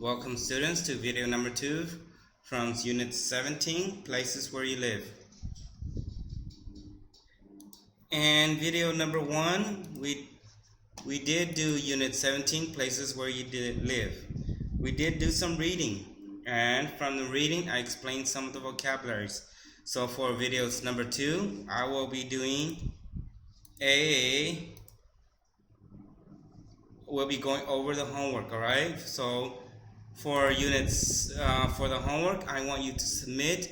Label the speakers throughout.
Speaker 1: Welcome students to video number 2 from Unit 17, Places Where You Live. And video number 1, we did do Unit 17, Places Where You Live. We did do some reading, and from the reading I explained some of the vocabularies. So for videos number 2, I will be doing we'll be going over the homework, alright? So for units, for the homework, I want you to submit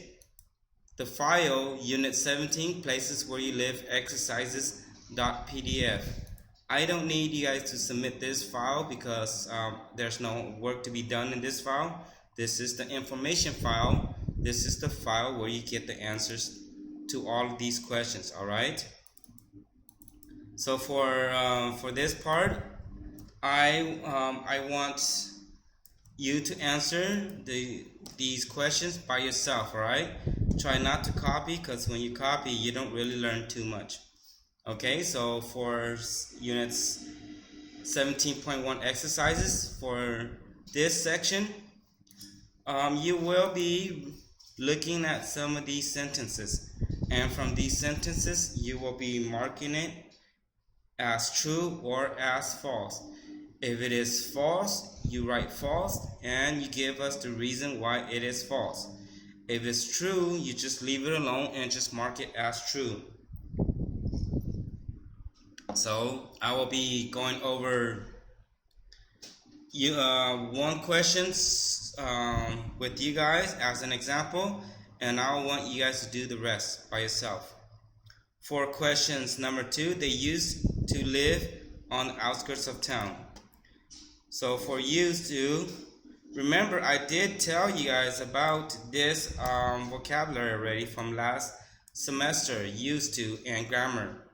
Speaker 1: the file Unit 17 Places Where You Live exercises.pdf. I don't need you guys to submit this file because there's no work to be done in this file. This is the information file. This is the file where you get the answers to all of these questions, alright? So for this part, I want you to answer these questions by yourself, alright? Try not to copy, because when you copy you don't really learn too much. Okay, so for units 17.1 exercises, for this section, you will be looking at some of these sentences, and from these sentences you will be marking it as true or as false. If it is false, you write false and you give us the reason why it is false. If it's true, you just leave it alone and just mark it as true. So I will be going over one questions with you guys as an example, and I want you guys to do the rest by yourself. For questions number 2, they used to live on the outskirts of town. So for used to, remember I did tell you guys about this vocabulary already from last semester, used to and grammar.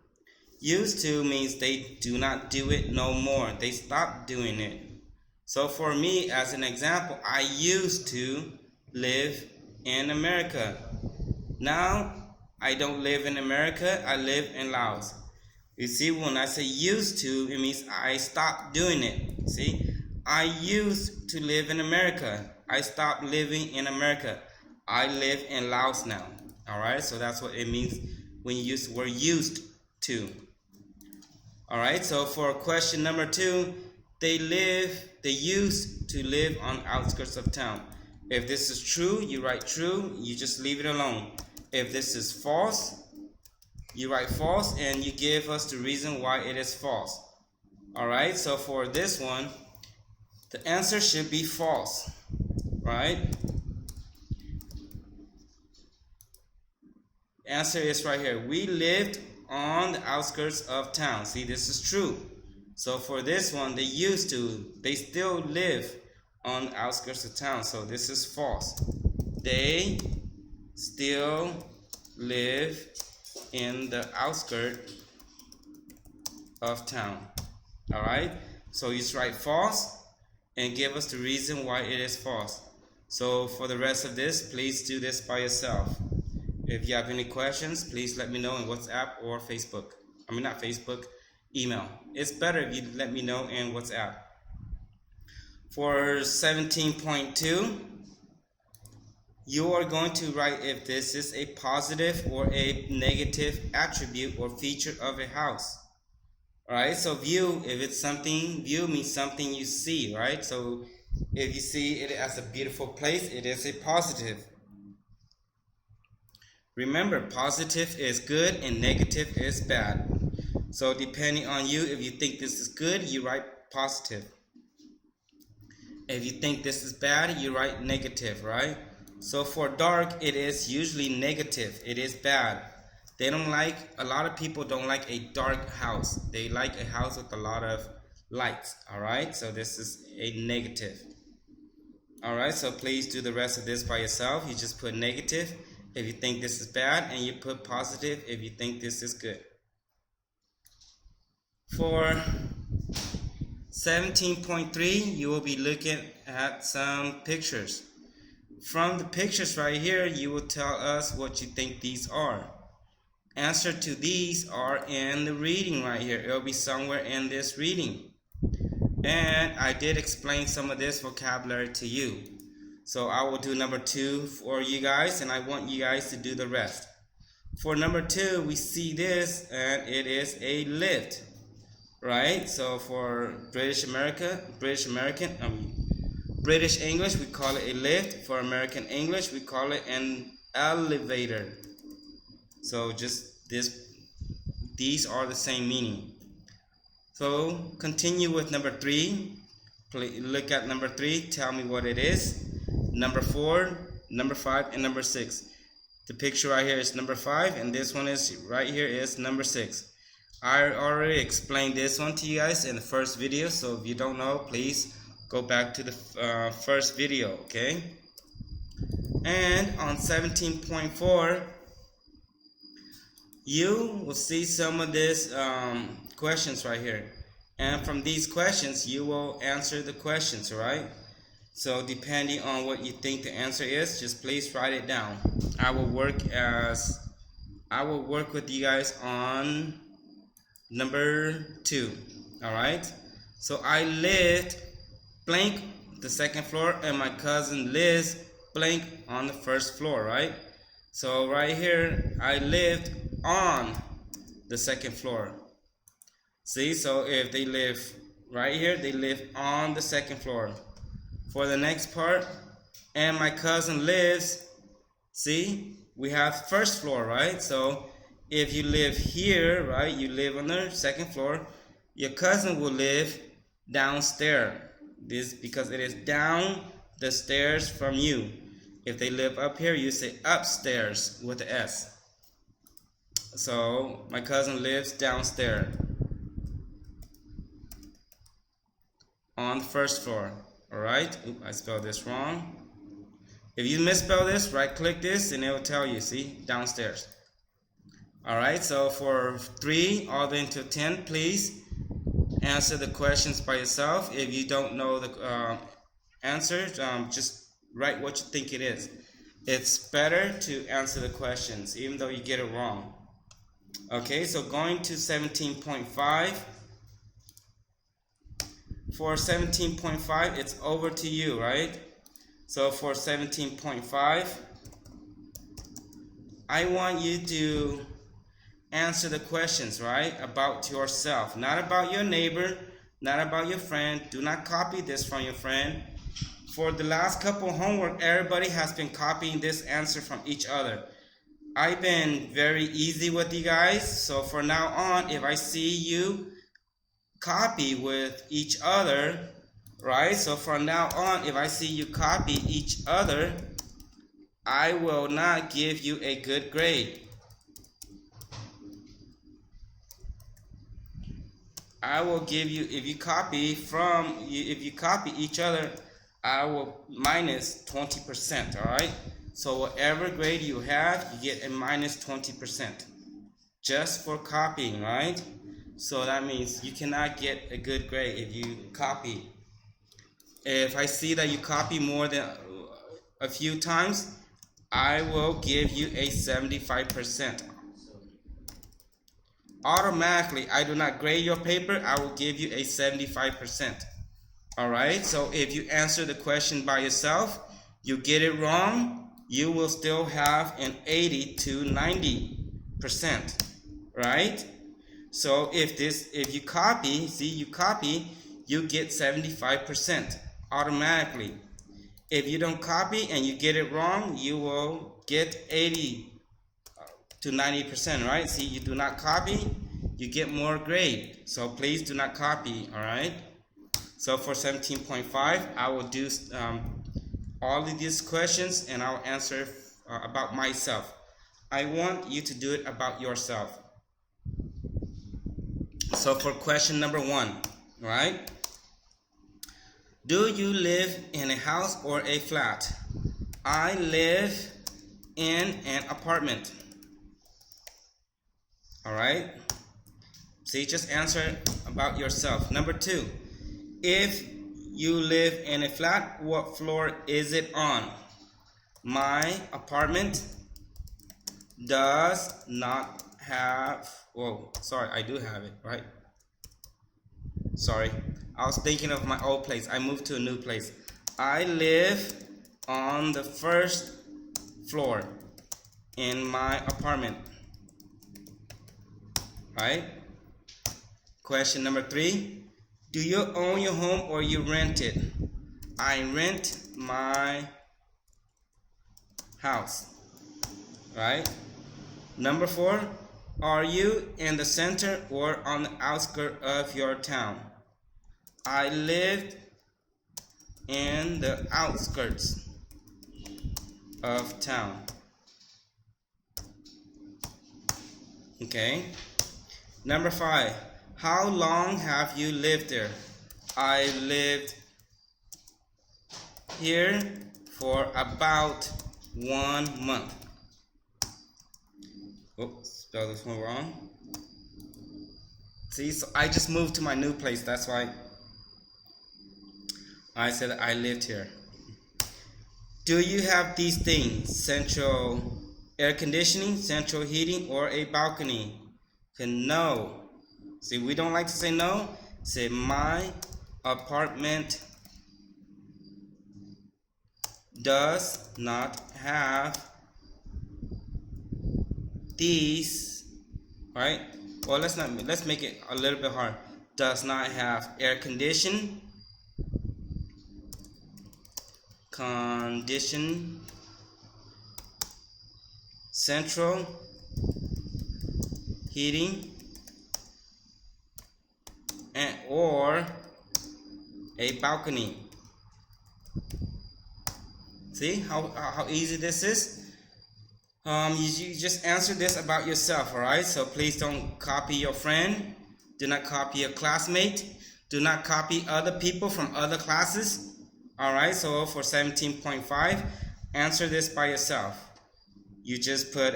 Speaker 1: Used to means they do not do it no more. They stopped doing it. So for me, as an example, I used to live in America. Now, I don't live in America, I live in Laos. You see, when I say used to, it means I stopped doing it. See, I used to live in America. I stopped living in America. I live in Laos now. Alright, so that's what it means when you use the word used to. Alright, so for question number 2, they used to live on the outskirts of town. If this is true, you write true, you just leave it alone. If this is false, you write false and you give us the reason why it is false. Alright, so for this one, the answer should be false, right? The answer is right here. We lived on the outskirts of town. See, this is true. So for this one, they used to, they still live on the outskirts of town. So this is false. They still live in the outskirts of town. Alright, so you just write false and give us the reason why it is false. So for the rest of this, please do this by yourself. If you have any questions, please let me know in WhatsApp or Facebook. I mean, not Facebook, email. It's better if you let me know in WhatsApp. For 17.2, you are going to write if this is a positive or a negative attribute or feature of a house. Alright, so view, if it's something, view means something you see, right? So if you see it as a beautiful place, it is a positive. Remember, positive is good and negative is bad. So depending on you, if you think this is good, you write positive. If you think this is bad, you write negative, right? So for dark, it is usually negative. It is bad. They don't like, a lot of people don't like a dark house. They like a house with a lot of lights, alright? So this is a negative. Alright, so please do the rest of this by yourself. You just put negative if you think this is bad, and you put positive if you think this is good. For 17.3, you will be looking at some pictures. From the pictures right here, you will tell us what you think these are. Answer to these are in the reading right here. It will be somewhere in this reading. And I did explain some of this vocabulary to you. So I will do number 2 for you guys, and I want you guys to do the rest. For number 2, we see this, and it is a lift, right? So for British English, we call it a lift. For American English, we call it an elevator. So just these are the same meaning. So continue with number 3. Look at number 3. Tell me what it is. Number 4, number 5, and number 6. The picture right here is number 5, and this one is right here is number 6. I already explained this one to you guys in the first video, so if you don't know, please go back to the first video, okay? And on 17.4, you will see some of these questions right here, and from these questions you will answer the questions, right? So depending on what you think the answer is, just please write it down. I will work with you guys on number 2. All right, so I lived blank the second floor, and my cousin lives blank on the first floor, right? So right here, I lived on the second floor. See, so if they live right here, they live on the second floor. For the next part, and my cousin lives, see, we have first floor, right? So if you live here, right, you live on the second floor, your cousin will live downstairs. This because it is down the stairs from you. If they live up here, you say upstairs with the S. So my cousin lives downstairs on the first floor. Alright, I spelled this wrong. If you misspell this, right click this and it will tell you, see, downstairs. Alright, so for 3 all the way until 10, please answer the questions by yourself. If you don't know the answers, just write what you think it is. It's better to answer the questions even though you get it wrong. Okay, so going to 17.5. For 17.5, it's over to you, right? So for 17.5, I want you to answer the questions, right? About yourself, not about your neighbor, not about your friend. Do not copy this from your friend. For the last couple homework, everybody has been copying this answer from each other. I've been very easy with you guys, so for now on, if I see you copy with each other, right? So from now on, if I see you copy each other, I will not give you a good grade. I will give you, if you copy each other, I will minus 20%, all right? So whatever grade you have, you get a minus 20% just for copying, right? So that means you cannot get a good grade if you copy. If I see that you copy more than a few times, I will give you a 75%. Automatically, I do not grade your paper, I will give you a 75%. Alright, so if you answer the question by yourself, you get it wrong, you will still have an 80 to 90%. Right? So if you copy, see, you copy, you get 75% automatically. If you don't copy and you get it wrong, you will get 80 to 90%, right? See, you do not copy, you get more grade. So please do not copy, all right? So for 17.5, I will do all of these questions and I'll answer about myself. I want you to do it about yourself. So for question number 1, right? Do you live in a house or a flat? I live in an apartment. All right? See, just answer about yourself. Number 2, if you live in a flat, what floor is it on? My apartment does not have, I do have it, right? Sorry. I was thinking of my old place. I moved to a new place. I live on the first floor in my apartment. Right? Question number 3. Do you own your home or you rent it? I rent my house. Right? Number 4. Are you in the center or on the outskirts of your town? I live in the outskirts of town. Okay. Number 5. How long have you lived there? I lived here for about 1 month. Oops, spelled this one wrong. See, so I just moved to my new place. That's why I said I lived here. Do you have these things? Central air conditioning, central heating, or a balcony? No. See, we don't like to say no. Say my apartment does not have these, right? Well, let's make it a little bit hard. Does not have air condition, central heating, and or a balcony. See how easy this is? You just answer this about yourself, alright? So please don't copy your friend. Do not copy your classmate. Do not copy other people from other classes. Alright, so for 17.5, answer this by yourself. You just put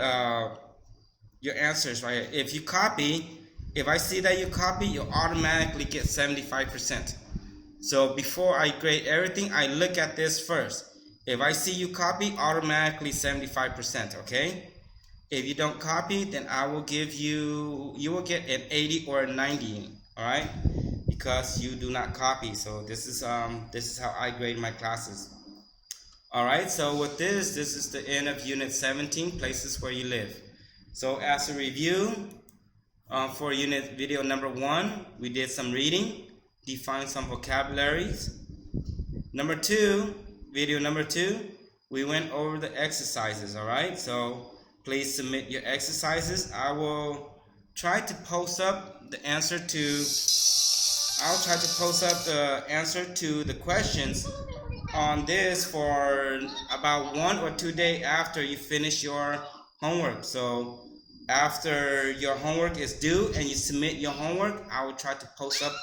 Speaker 1: your answers right here. If you copy, if I see that you copy, you'll automatically get 75%. So before I grade everything, I look at this first. If I see you copy, automatically 75%, okay? If you don't copy, then I will give you will get an 80 or a 90, all right? Because you do not copy. So this is how I grade my classes. All right, so with this is the end of Unit 17, Places Where You Live. So as a review, for unit video number 1, we did some reading, defined some vocabularies. Video number 2, we went over the exercises, all right? So please submit your exercises. I will try to post up the answer to the questions on this for about 1 or 2 days after you finish your homework. So after your homework is due and you submit your homework, I will try to post up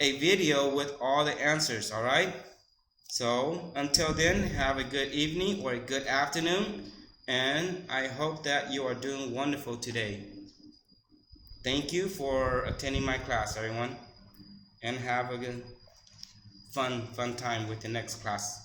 Speaker 1: a video with all the answers, all right? So until then, have a good evening or a good afternoon, and I hope that you are doing wonderful today. Thank you for attending my class, everyone, and have a good fun time with the next class.